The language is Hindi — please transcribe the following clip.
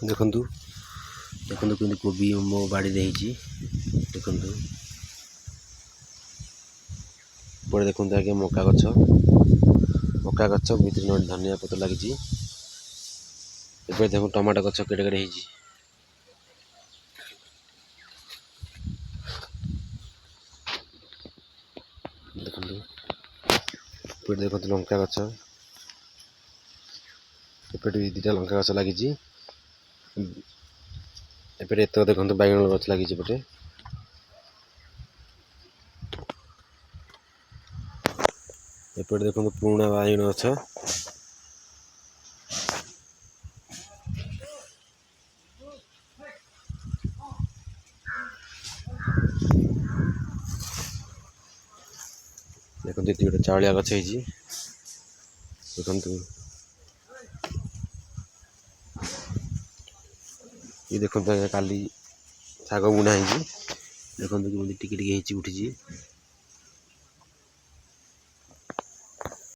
देखंतु देखंतु केमती कोबी मो बाड़ी देही देखंतु पड़े देखंतु आगे मका गछ भीतर धनिया पत्र लगी देखो टमाटो गछ केड़े केड़े होईची देखंतु पड़े देखंतु लंका गछ एपटे दुटा लंका गछ लगी एपटे एत देखंतु बैगन गछ लगी पटे एपटे देखंतु पुराना बैगन गछ देखंतु ये गोटे चावलिया गछ होईची देखंतु ये देखंतु काली शाग बुना होईची देखंतु केमती टिके टिके होईची उठीची।